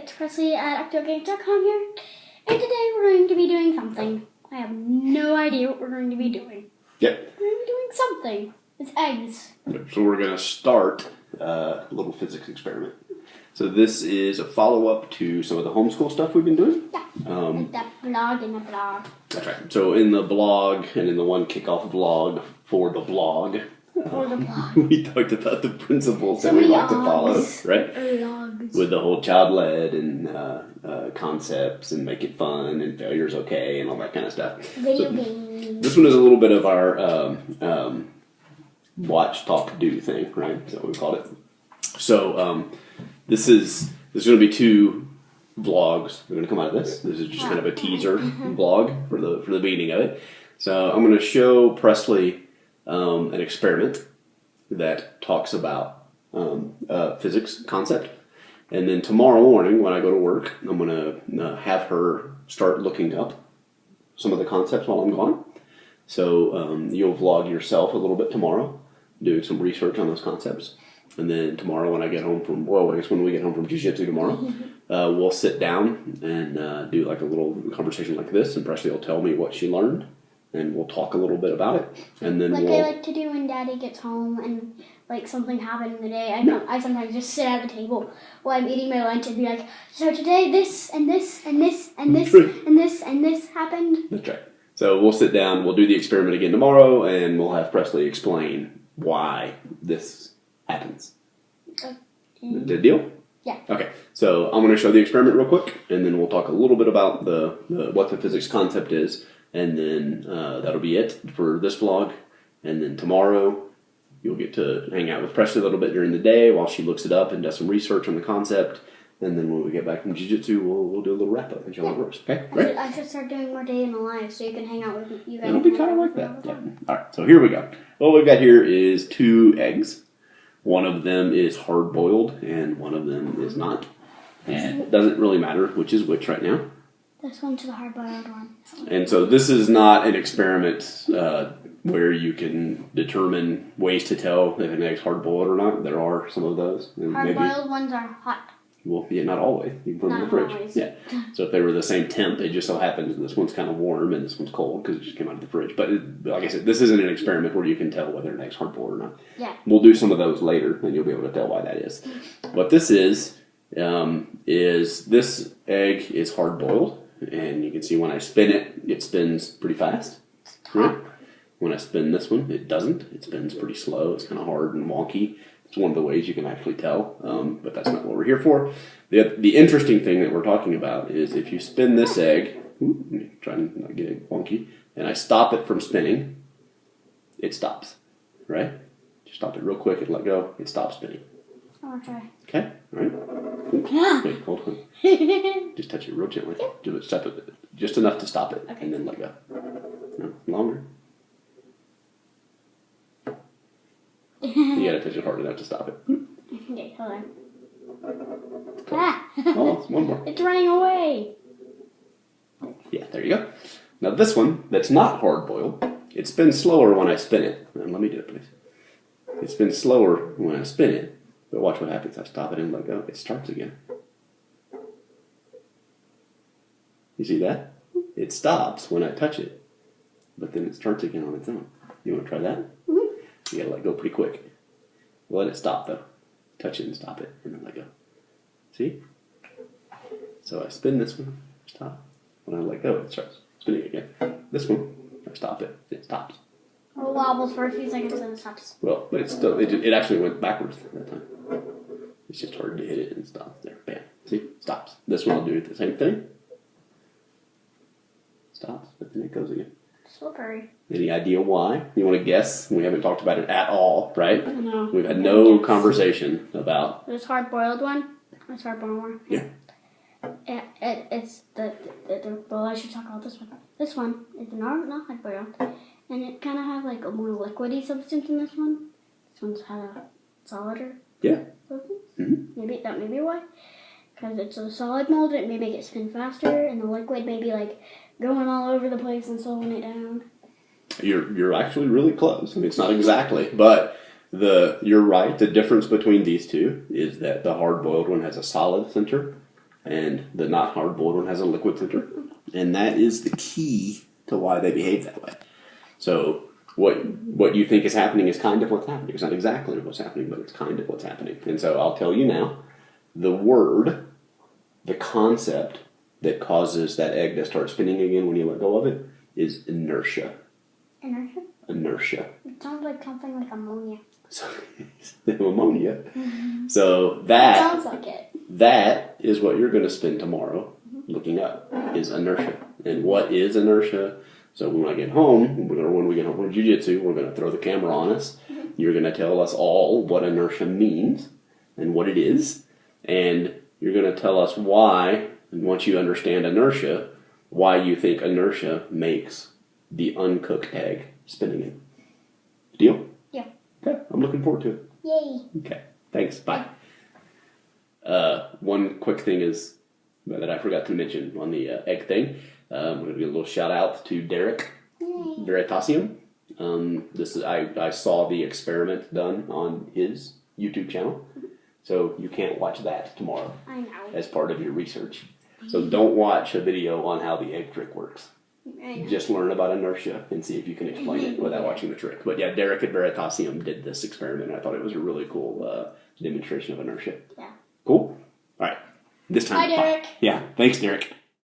it's Presley at ActOutGames.com here, and today we're going to be doing something. I have no idea what we're going to be doing. Yep. We're going to be doing something. It's eggs. So we're going to start a little physics experiment. So this is a follow-up to some of the homeschool stuff we've been doing. Yeah, like that blog and the blog. That's right. So in the blog and in the one kickoff vlog for the blog, we talked about the principles that we like to follow, right? With the whole child-led and concepts and make it fun and failure's okay and all that kind of stuff. Video games. This one is a little bit of our watch, talk, do thing, right? Is that what we called it? So there's going to be two vlogs that are going to come out of this. This is just kind of a teaser vlog for the beginning of it. So I'm going to show Presley an experiment that talks about physics concept. And then tomorrow morning when I go to work, I'm going to have her start looking up some of the concepts while I'm gone. So you'll vlog yourself a little bit tomorrow, doing some research on those concepts. And then tomorrow when I get home from, I guess when we get home from Jiu-Jitsu tomorrow, we'll sit down and do like a little conversation like this, and Presley will tell me what she learned, and we'll talk a little bit about it. And then I like to do when Daddy gets home and like something happened in the day. I sometimes just sit at the table while I'm eating my lunch and be like, so today this and this and this and this and this and this happened. That's right. So we'll sit down, we'll do the experiment again tomorrow, and we'll have Presley explain why this happens. Okay. The deal? Yeah. Okay. So I'm going to show the experiment real quick, and then we'll talk a little bit about what the physics concept is, and then that'll be it for this vlog. And then tomorrow you'll get to hang out with Presley a little bit during the day while she looks it up and does some research on the concept. And then when we get back from Jiu-Jitsu, we'll do a little wrap-up and show how it works. Okay? Right? I should start doing more day in the life so you can hang out with you guys. It'll be kind of like that. Yeah. All right. So here we go. What we've got here is 2 eggs. One of them is hard-boiled, and one of them is not. And it doesn't really matter which is which right now. This one's the hard-boiled one. And so this is not an experiment where you can determine ways to tell if an egg's hard-boiled or not. There are some of those. Hard-boiled ones are hot. Well, yeah, not always. You can put them in the fridge. Always. Yeah. So if they were the same temp, it just so happens this one's kind of warm and this one's cold because it just came out of the fridge. But like I said, this isn't an experiment where you can tell whether an egg's hard-boiled or not. Yeah. We'll do some of those later, and you'll be able to tell why that is. What this is this egg is hard-boiled, and you can see when I spin it, it spins pretty fast. Right? When I spin this one, it doesn't. It spins pretty slow. It's kind of hard and wonky. It's one of the ways you can actually tell, but that's not what we're here for. The interesting thing that we're talking about is if you spin this egg, try and not get it wonky, and I stop it from spinning, it stops, right? Just stop it real quick and let go, it stops spinning. I'll try. Okay, all right. Wait, hold on. Just touch it real gently. Stop it just enough to stop it, and then let go. No, longer. You gotta touch it hard enough to stop it. Okay, hold on. Almost, one more. It's running away. Yeah, there you go. Now this one, that's not hard-boiled, it spins slower when I spin it. Let me do it, please. It spins slower when I spin it, but watch what happens. I stop it and let go. It starts again. You see that? It stops when I touch it, but then it starts again on its own. You want to try that? You gotta let go pretty quick. Let it stop though. Touch it and stop it, and then let go. See? So I spin this one, stop. When I let go, it starts spinning again. This one, I stop it, it stops. It wobbles for a few seconds and it stops. Well, but it actually went backwards that time. It's just hard to hit it and it stops there. Bam. See? Stops. This one I'll do the same thing. Stops, but then it goes again. Slippery. Any idea why? You want to guess? We haven't talked about it at all, right? No. We've had no conversation about... This hard-boiled one? This hard-boiled one? Yeah. It's well, I should talk about this one. This one is not hard-boiled. And it kind of has like a more liquidy substance in this one. This one's had a solider substance. Mm-hmm. Maybe that may be why. Because it's a solid mold, it may make it spin faster, and the liquid may be like going all over the place and slowing it down. You're actually really close. I mean, it's not exactly, but you're right. The difference between these two is that the hard-boiled one has a solid center, and the not hard-boiled one has a liquid center. And that is the key to why they behave that way. So what you think is happening is kind of what's happening. It's not exactly what's happening, but it's kind of what's happening. And so I'll tell you now, the concept that causes that egg to start spinning again when you let go of it is inertia. Inertia? Inertia. It sounds like something like ammonia. So, ammonia. Mm-hmm. So It that sounds like it. that is what you're going to spend tomorrow looking up, is inertia. And what is inertia? So when I get home, or when we get home from jiu-jitsu, we're going to throw the camera on us. You're going to tell us all what inertia means and what it is. And you're going to tell us why, and once you understand inertia, why you think inertia makes the uncooked egg spinning in. Deal? Yeah. Okay, I'm looking forward to it. Yay. Okay, thanks. Bye. One quick thing is that I forgot to mention on the egg thing. I'm going to give a little shout out to Derek Veritasium. I saw the experiment done on his YouTube channel, so you can't watch that tomorrow. I know. As part of your research. So don't watch a video on how the egg trick works. Just learn about inertia and see if you can explain it without watching the trick. But yeah, Derek at Veritasium did this experiment. I thought it was a really cool demonstration of inertia. Yeah. Cool? All right. This time. Bye, Derek. Yeah. Thanks, Derek.